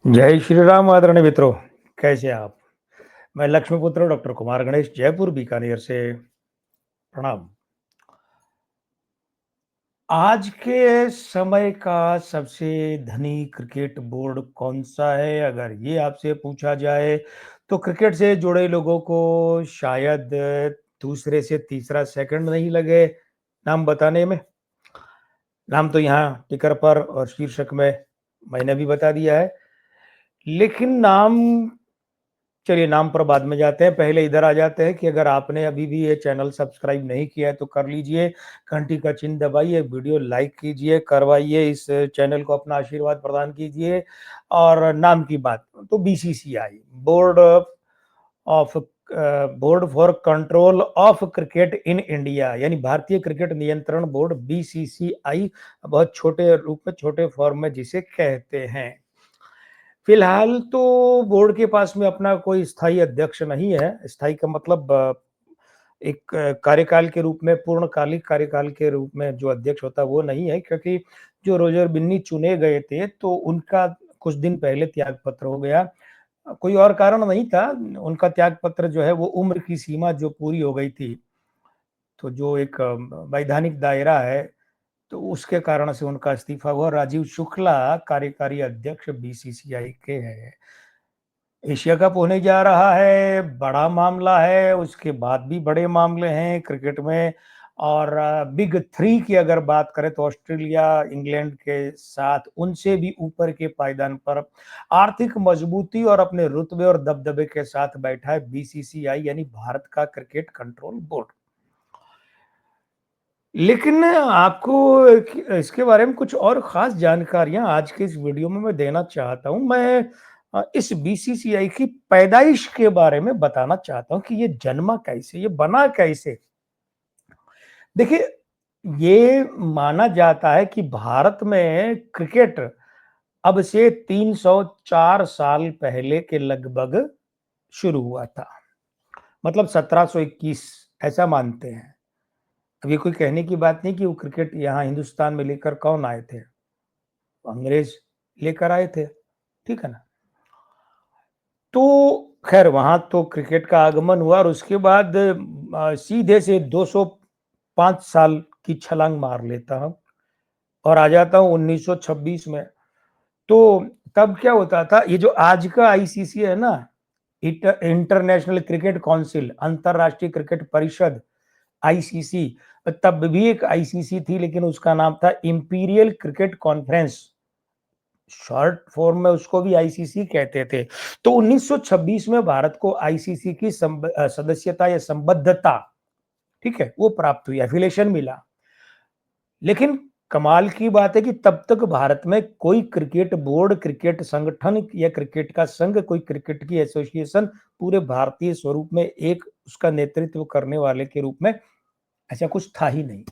जय श्री राम आदरणीय मित्रों, कैसे हैं आप? मैं लक्ष्मीपुत्र डॉक्टर कुमार गणेश जयपुर बीकानेर से प्रणाम। आज के समय का सबसे धनी क्रिकेट बोर्ड कौन-सा है? अगर ये आपसे पूछा जाए, तो क्रिकेट से जुड़े लोगों को शायद दूसरे से तीसरा सेकंड नहीं लगे नाम बताने में। नाम तो यहाँ टिकर पर और शीर्षक में मैंने भी बता दिया है। लेकिन नाम चलिए नाम पर बाद में जाते हैं, पहले इधर आ जाते हैं कि अगर आपने अभी भी ये चैनल सब्सक्राइब नहीं किया है तो कर लीजिए, घंटी का चिन्ह दबाइए, वीडियो लाइक कीजिए, करवाइए, इस चैनल को अपना आशीर्वाद प्रदान कीजिए। और नाम की बात तो BCCI board of board for control of cricket in India यानी भारतीय क्रिकेट नियंत्रण बोर्ड बीसीसीआई बहुत छोटे रूप में छोटे फॉर्म में जिसे कहते हैं। फिलहाल तो बोर्ड के पास में अपना कोई स्थायी अध्यक्ष नहीं है। स्थायी का मतलब एक कार्यकाल के रूप में पूर्णकालिक कार्यकाल के रूप में जो अध्यक्ष होता है वो नहीं है, क्योंकि जो रोजर बिन्नी चुने गए थे तो उनका कुछ दिन पहले त्यागपत्र हो गया। कोई और कारण नहीं था, उनका त्यागपत्र जो है वो उम्र की सीमा जो पूरी हो गई थी, तो जो एक वैधानिक दायरा है तो उसके कारण से उनका इस्तीफा हुआ। राजीव शुक्ला कार्यकारी अध्यक्ष बीसीसीआई के हैं। एशिया कप होने जा रहा है, बड़ा मामला है, उसके बाद भी बड़े मामले हैं क्रिकेट में। और बिग थ्री की अगर बात करें तो ऑस्ट्रेलिया, इंग्लैंड के साथ उनसे भी ऊपर के पायदान पर आर्थिक मजबूती और अपने रुतबे और दबदबे के साथ बैठा है बीसीसीआई यानी भारत का क्रिकेट कंट्रोल बोर्ड। लेकिन आपको इसके बारे में कुछ और खास जानकारियां आज के इस वीडियो में मैं देना चाहता हूं। मैं इस बीसीसीआई की पैदाइश के बारे में बताना चाहता हूं कि ये जन्मा कैसे, ये बना कैसे। देखिए, ये माना जाता है कि भारत में क्रिकेट अब से 304 साल पहले के लगभग शुरू हुआ था। मतलब 1721 ऐसा मानते हैं। अब ये कोई कहने की बात नहीं कि वो क्रिकेट यहाँ हिंदुस्तान में लेकर कौन आए थे? अंग्रेज लेकर आए थे, ठीक है ना? तो खैर वहाँ तो क्रिकेट का आगमन हुआ और उसके बाद सीधे से 205 साल की छलांग मार लेता हूँ और आ जाता हूँ 1926 में। तो तब क्या होता था, ये जो आज का आईसीसी है ना, इंटरनेशनल क्रिकेट काउंसिल, अंतरराष्ट्रीय क्रिकेट परिषद, आईसीसी, तब भी एक आईसीसी थी लेकिन उसका नाम था imperial cricket conference. Short form में उसको भी आईसीसी कहते थे। तो 1926 में भारत को आईसीसी की सदस्यता या संबद्धता, ठीक है, वो प्राप्त हुई, एफिलिएशन मिला। लेकिन कमाल की बात है कि तब तक भारत में कोई क्रिकेट बोर्ड, क्रिकेट संगठन या क्रिकेट का संघ, कोई क्रिकेट की एसोसिएशन पूरे भारतीय स्वरूप में एक उसका नेतृत्व करने वाले के रूप में ऐसा कुछ था ही नहीं।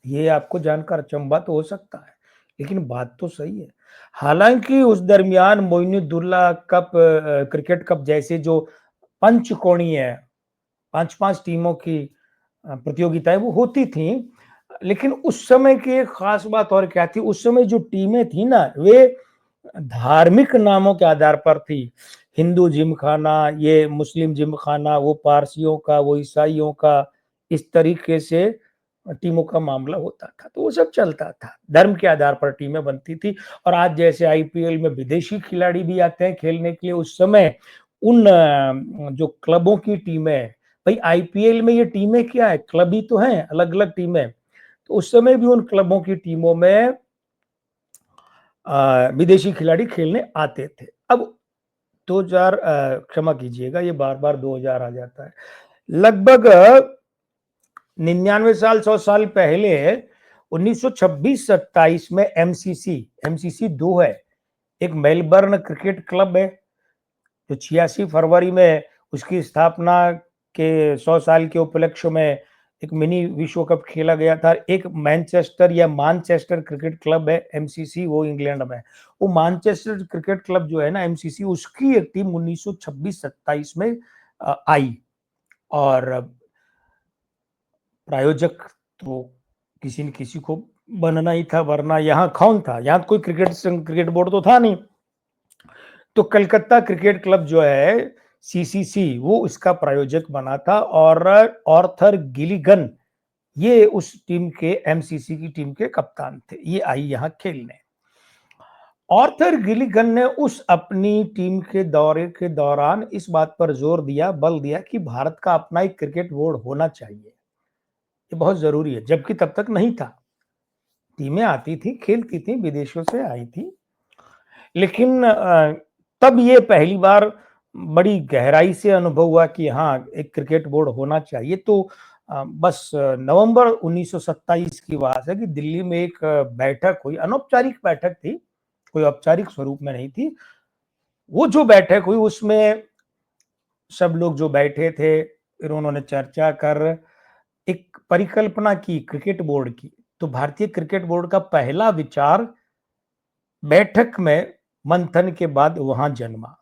ये आपको जानकर अचंभा तो हो सकता है, लेकिन बात तो सही है। हालांकि उस दरमियान मोइनुद्दौला कप, क्रिकेट कप जैसे जो पंचकोणीय 5-5 टीमों की प्रतियोगिताएं वो होती थी। लेकिन उस समय की एक खास बात और क्या थी, उस समय जो टीमें थी ना, वे धार्मिक नामों के आधार पर थी। हिंदू जिमखाना, ये मुस्लिम जिमखाना, वो पारसियों का, वो ईसाइयों का, इस तरीके से टीमों का मामला होता था। तो वो सब चलता था, धर्म के आधार पर टीमें बनती थी। और आज जैसे आईपीएल में विदेशी खिलाड़ी भी आते हैं खेलने के लिए, उस समय उन जो क्लबों की टीमें, भाई आईपीएल में ये टीमें क्या है, क्लब ही तो हैं, अलग अलग टीमें। तो उस समय भी उन क्लबों की टीमों में विदेशी खिलाड़ी खेलने आते थे। अब 2000, क्षमा कीजिएगा ये बार बार 2000 आ जाता है, लगभग 99 साल 100 साल पहले 1926-27 में एमसीसी, एमसीसी 2 है, एक मेलबर्न क्रिकेट क्लब है जो 86 फरवरी में उसकी स्थापना के 100 साल के उपलक्ष्य में एक मिनी विश्व कप खेला गया था। एक मैनचेस्टर या मानचेस्टर क्रिकेट क्लब है एमसीसी, वो इंग्लैंड में। वो मैनचेस्टर क्रिकेट क्लब जो है ना एमसीसी, उसकी एक टीम 1926-27 में आई। और प्रायोजक तो किसी न किसी को बनना ही था, वरना यहाँ कौन था, यहाँ कोई क्रिकेट बोर्ड तो था नहीं। तो कलकत्ता क्रिकेट क्लब जो है सीसीसी वो इसका प्रायोजक बना था और आर्थर गिलिगन ये उस टीम के एमसीसी की टीम के कप्तान थे। ये आई यहाँ खेलने। आर्थर गिलिगन ने उस अपनी टीम के दौरे के दौरान इस बात पर जोर दिया, बल दिया कि भारत का अपना एक क्रिकेट बोर्ड होना चाहिए। ये बहुत जरूरी है, जबकि तब तक नहीं था। टीमें आती थी, खेलती थी, विदेशों से आई थी, लेकिन तब ये पहली बार बड़ी गहराई से अनुभव हुआ कि हाँ, एक क्रिकेट बोर्ड होना चाहिए। तो बस नवंबर 1927 की बात है कि दिल्ली में एक बैठक हुई, अनौपचारिक बैठक थी, कोई औपचारिक स्वरूप में नहीं थी। वो जो बैठक हुई उसमें सब लोग जो बैठे थे, फिर उन्होंने चर्चा कर एक परिकल्पना की क्रिकेट बोर्ड की। तो भारतीय क्रिकेट बोर्ड का पहला विचार बैठक में मंथन के बाद वहां जन्मा।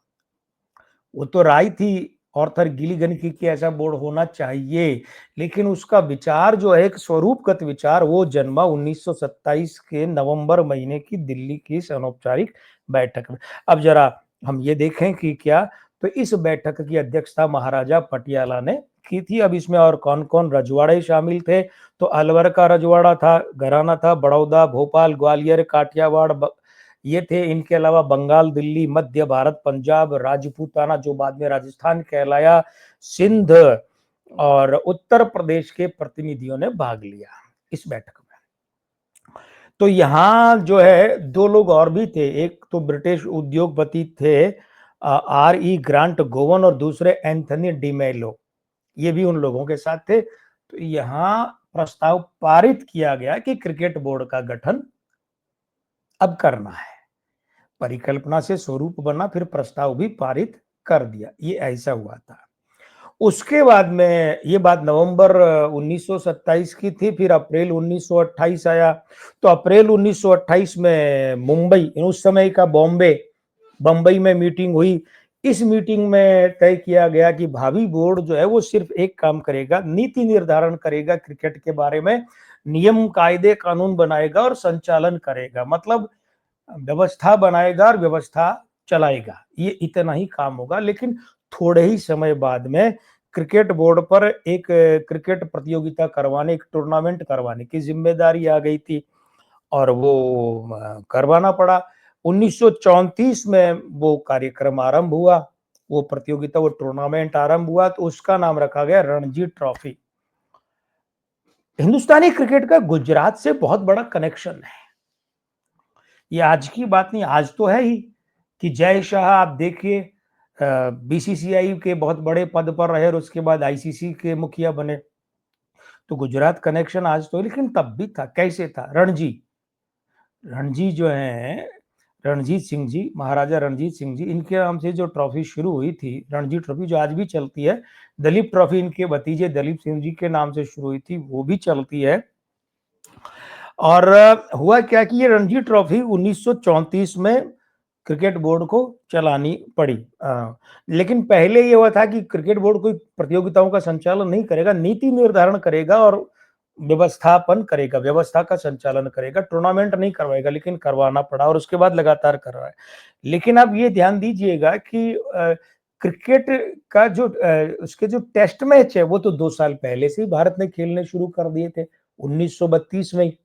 वो तो राय थी ऑर्थर गिलिगन की कि ऐसा बोर्ड होना चाहिए, लेकिन उसका विचार जो है एक स्वरूपगत विचार वो जन्मा 1927 के नवंबर महीने की दिल्ली की इस अनौपचारिक बैठक में। अब जरा हम ये देखें कि क्या, तो इस बैठक की अध्यक्षता महाराजा पटियाला ने की थी। अब इसमें और कौन कौन रजवाड़े शामिल थे, तो अलवर का रजवाड़ा था, घराना था, बड़ौदा, भोपाल, ग्वालियर, काठियावाड़ ये थे। इनके अलावा बंगाल, दिल्ली, मध्य भारत, पंजाब, राजपूताना जो बाद में राजस्थान कहलाया, सिंध और उत्तर प्रदेश के प्रतिनिधियों ने भाग लिया इस बैठक में। तो यहाँ जो है दो लोग और भी थे, एक तो ब्रिटिश उद्योगपति थे आर ई ग्रांट गोवन और दूसरे एंथनी डिमेलो, ये भी उन लोगों के साथ थे। तो यहाँ प्रस्ताव पारित किया गया कि क्रिकेट बोर्ड का गठन अब करना है। परिकल्पना से स्वरूप बना, फिर प्रस्ताव भी पारित कर दिया। ये ऐसा हुआ था। उसके बाद में ये बात नवंबर 1927 की थी, फिर अप्रैल 1928 आया। तो अप्रैल 1928 में मुंबई, उस समय का बॉम्बे, बंबई में मीटिंग हुई। इस मीटिंग में तय किया गया कि भावी बोर्ड जो है वो सिर्फ एक काम करेगा, नीति निर्धारण करेगा क्रिकेट के बारे में, नियम कायदे कानून बनाएगा और संचालन करेगा। मतलब व्यवस्था बनाएगा और व्यवस्था चलाएगा, ये इतना ही काम होगा। लेकिन थोड़े ही समय बाद में क्रिकेट बोर्ड पर एक क्रिकेट प्रतियोगिता करवाने, एक टूर्नामेंट करवाने की जिम्मेदारी आ गई थी और वो करवाना पड़ा। 1934 में वो कार्यक्रम आरंभ हुआ, वो प्रतियोगिता, वो टूर्नामेंट आरंभ हुआ, तो उसका नाम रखा गया रणजी ट्रॉफी। हिंदुस्तानी क्रिकेट का गुजरात से बहुत बड़ा कनेक्शन है। ये आज की बात नहीं, आज तो है ही कि जय शाह आप देखिए बीसीसीआई के बहुत बड़े पद पर रहे और उसके बाद आईसीसी के मुखिया बने। तो गुजरात कनेक्शन आज तो है, लेकिन तब भी था। कैसे था? रणजी, रणजी जो है, रणजीत सिंह जी, महाराजा रणजीत सिंह जी, इनके नाम से जो ट्रॉफी शुरू हुई थी, रणजी ट्रॉफी, जो आज भी चलती है। दलीप ट्रॉफी इनके भतीजे दलीप सिंह जी के नाम से शुरू हुई थी, वो भी चलती है। और हुआ क्या कि ये रणजी ट्रॉफी 1934 में क्रिकेट बोर्ड को चलानी पड़ी। लेकिन पहले ये हुआ था कि क्रिकेट बोर्ड कोई प्रतियोगिताओं का संचालन नहीं करेगा, नीति निर्धारण करेगा और व्यवस्थापन करेगा, व्यवस्था का संचालन करेगा, टूर्नामेंट नहीं करवाएगा, लेकिन करवाना पड़ा और उसके बाद लगातार कर रहा है। लेकिन अब ये ध्यान दीजिएगा कि क्रिकेट का जो उसके जो टेस्ट मैच है वो तो 2 साल पहले से ही भारत ने खेलने शुरू कर दिए थे, 1932 में ही।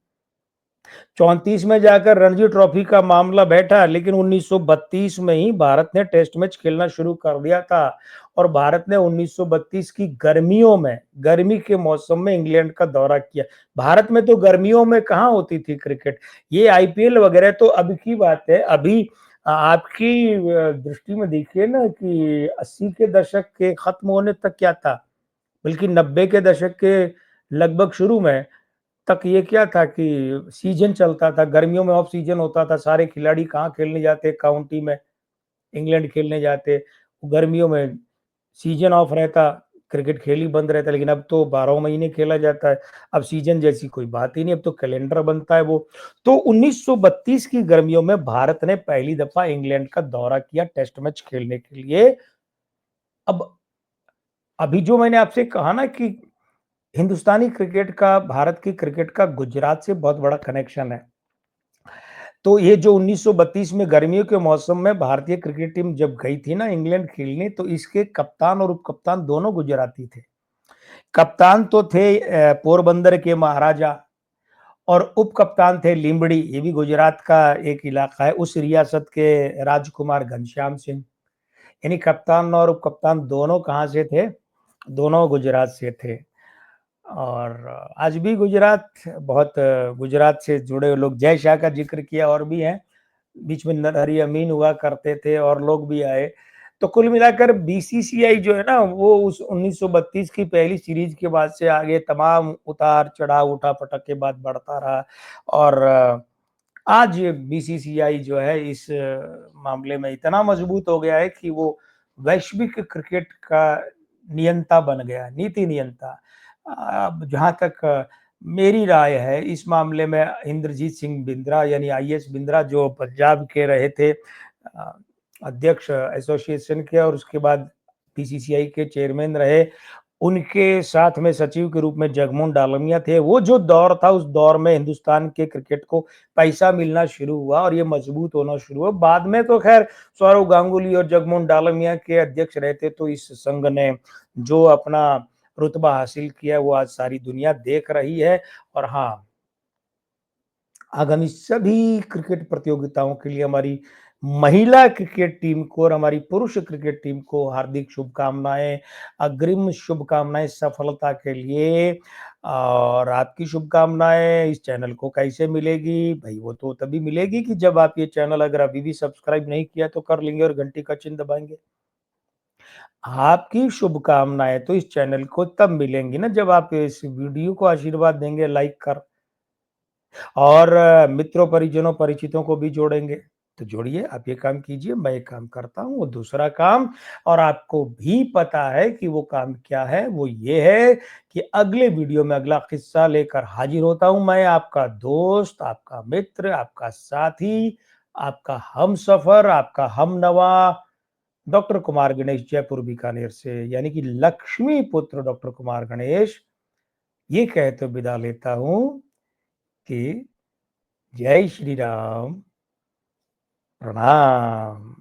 34 में जाकर रणजी ट्रॉफी का मामला बैठा, लेकिन 1932 में ही भारत ने टेस्ट मैच खेलना शुरू कर दिया था। और भारत ने 1932 की गर्मियों में, गर्मी के मौसम में इंग्लैंड का दौरा किया। भारत में तो गर्मियों में कहाँ होती थी क्रिकेट, ये आईपीएल वगैरह तो अभी की बात है। अभी आपकी दृष्टि में देखिए ना कि 80 के दशक के खत्म होने तक क्या था, बल्कि 90 के दशक के लगभग शुरू में तक ये क्या था कि सीजन चलता था, गर्मियों में ऑफ सीजन होता था, सारे खिलाड़ी कहाँ खेलने जाते, काउंटी में इंग्लैंड खेलने जाते। गर्मियों में सीजन ऑफ रहता, क्रिकेट खेल ही बंद रहता। लेकिन अब तो 12 महीने खेला जाता है, अब सीजन जैसी कोई बात ही नहीं, अब तो कैलेंडर बनता है वो। तो 1932 की गर्मियों में भारत ने पहली दफा इंग्लैंड का दौरा किया टेस्ट मैच खेलने के लिए। अब अभी जो मैंने आपसे कहा ना कि हिंदुस्तानी क्रिकेट का, भारत की क्रिकेट का गुजरात से बहुत बड़ा कनेक्शन है। तो ये जो 1932 में गर्मियों के मौसम में भारतीय क्रिकेट टीम जब गई थी ना इंग्लैंड खेलने, तो इसके कप्तान और उप-कप्तान दोनों गुजराती थे। कप्तान तो थे पोरबंदर के महाराजा और उप-कप्तान थे लींबड़ी, ये भी गुजरात का एक इलाका है, उस रियासत के राजकुमार घनश्याम सिंह। यानी कप्तान और उप-कप्तान दोनों कहाँ से थे? दोनों गुजरात से थे। और आज भी गुजरात बहुत गुजरात से जुड़े हुए लोग, जय शाह का ज़िक्र किया और भी हैं। बीच में नरहरी अमीन हुआ करते थे और लोग भी आए। तो कुल मिलाकर बीसीसीआई जो है ना वो उस 1932 की पहली सीरीज़ के बाद से आगे तमाम उतार-चढ़ाव, उठा-पटक के बाद बढ़ता रहा और आज बीसीसीआई जो है इस मामले में इतना मजबूत हो गया है कि वो वैश्विक क्रिकेट का नियंता बन गया, नीति नियंता। अब जहाँ तक मेरी राय है इस मामले में इंद्रजीत सिंह बिंद्रा यानी आईएस बिंद्रा जो पंजाब के रहे थे अध्यक्ष एसोसिएशन के और उसके बाद बीसीसीआई के चेयरमैन रहे। उनके साथ में सचिव के रूप में जगमोहन डालमिया थे। वो जो दौर था उस दौर में हिंदुस्तान के क्रिकेट को पैसा मिलना शुरू हुआ और ये मजबूत होना शुरू हुआ। बाद में तो खैर सौरव गांगुली और जगमोहन डालमिया के अध्यक्ष रहते तो इस संघ ने जो अपना रुतबा हासिल किया वो आज सारी दुनिया देख रही है। और हाँ, आगामी सभी क्रिकेट प्रतियोगिताओं के लिए हमारी महिला क्रिकेट टीम को और हमारी पुरुष क्रिकेट टीम को हार्दिक शुभकामनाएं, अग्रिम शुभकामनाएं सफलता के लिए। और आपकी शुभकामनाएं इस चैनल को कैसे मिलेगी भाई? वो तो तभी मिलेगी कि जब आप ये चैनल अगर अभी भी सब्सक्राइब नहीं किया तो कर लेंगे और घंटी का चिन्ह दबाएंगे। आपकी शुभकामनाएं तो इस चैनल को तब मिलेंगी ना जब आप इस वीडियो को आशीर्वाद देंगे लाइक कर और मित्रों, परिजनों, परिचितों को भी जोड़ेंगे। तो जोड़िए, आप ये काम कीजिए, मैं एक काम करता हूँ, वो दूसरा काम और आपको भी पता है कि वो काम क्या है, वो ये है कि अगले वीडियो में अगला किस्सा लेकर हाजिर होता हूँ मैं, आपका दोस्त, आपका मित्र, आपका साथी, आपका हमसफ़र, आपका हमनवा, डॉक्टर कुमार गणेश, जयपुर बीकानेर से, यानी कि लक्ष्मी पुत्र डॉक्टर कुमार गणेश। ये कहते विदा लेता हूँ कि जय श्री राम, प्रणाम।